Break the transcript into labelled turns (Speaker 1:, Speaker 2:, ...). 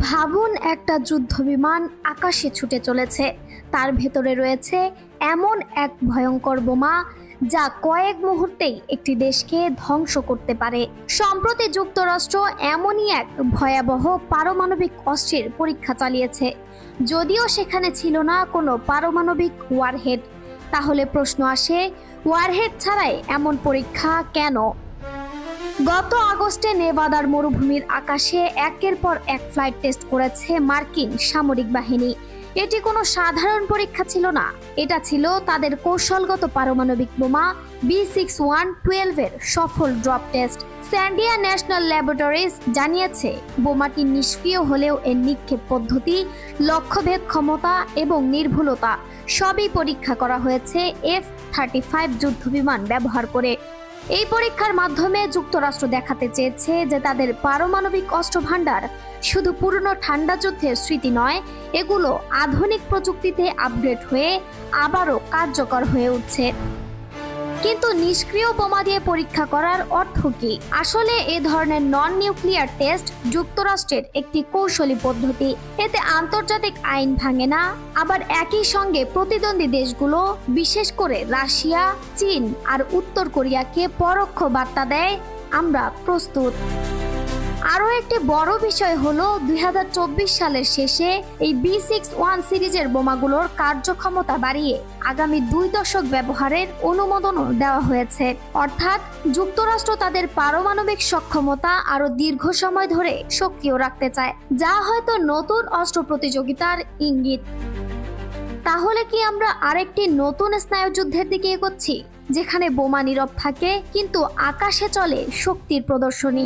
Speaker 1: ভাবুন, একটা যুদ্ধ বিমান আকাশে ছুটে চলেছে, তার ভেতরে রয়েছে এমন এক ভয়ঙ্কর বোমা যা কয়েক মুহূর্তেই একটি দেশকে ধ্বংস করতে পারে। সম্প্রতি যুক্তরাষ্ট্র এমনই এক ভয়াবহ পারমাণবিক অস্ত্রের পরীক্ষা চালিয়েছে। যদিও সেখানে ছিল না কোনো পারমাণবিক ওয়ারহেড, তাহলে প্রশ্ন আসে, ওয়ারহেড ছাড়াই এমন পরীক্ষা কেন? গত আগস্টে নেভাদার মরুভূমির আকাশে একের পর এক ফ্লাইট টেস্ট করেছে মার্কিন সামরিক বাহিনী। এটি কোনো সাধারণ পরীক্ষা ছিল না, এটা ছিল তাদের কৌশলগত পারমাণবিক বোমা B6112 এর সফল ড্রপ টেস্ট। স্যান্ডিয়া ন্যাশনাল ল্যাবরেটরিজ জানিয়েছে, বোমাটি নিষ্ক্রিয় হলেও এর নিক্ষেপ পদ্ধতি, লক্ষ্যভেদ ক্ষমতা এবং নির্ভুলতা সবই পরীক্ষা করা হয়েছে F-35 যুদ্ধবিমান ব্যবহার করে। এই পরীক্ষার মাধ্যমে যুক্তরাষ্ট্র দেখাতে চেয়েছে যে তাদের পারমাণবিক অস্ত্র ভান্ডার শুধু পুরনো ঠান্ডা যুদ্ধের স্মৃতি নয়, এগুলো আধুনিক প্রযুক্তিতে আপগ্রেড হয়ে আবারও কার্যকর হয়ে উঠছে। কিন্তু নিষ্ক্রিয় বোমা দিয়ে পরীক্ষা করার অর্থ কি? আসলে এ ধরনের নন নিউক্লিয়ার টেস্ট যুক্তরাষ্ট্রের একটি কৌশলী পদ্ধতি। এতে আন্তর্জাতিক আইন ভাঙে না, আবার একই সঙ্গে প্রতিদ্বন্দ্বী দেশগুলো, বিশেষ করে রাশিয়া, চীন আর উত্তর কোরিয়াকে পরোক্ষ বার্তা দেয়, আমরা প্রস্তুত। আরও একটি বড় বিষয় হলো 2024 সালের শেষে এই B61 সিরিজের বোমাগুলোর কার্যক্ষমতা বাড়িয়ে আগামী 2 দশক ব্যবহারের অনুমোদনও দেওয়া হয়েছে। অর্থাৎ যুক্তরাষ্ট্র তাদের পারমাণবিক সক্ষমতা আরও দীর্ঘ সময় ধরে সক্রিয় রাখতে চায়, যা হয়তো নতুন অস্ত্র প্রতিযোগিতার ইঙ্গিত। তাহলে কি আমরা আরেকটি নতুন স্নায়ুযুদ্ধের দিকে এগোচ্ছি, যেখানে বোমা নীরব থাকে কিন্তু আকাশে চলে শক্তির প্রদর্শনী?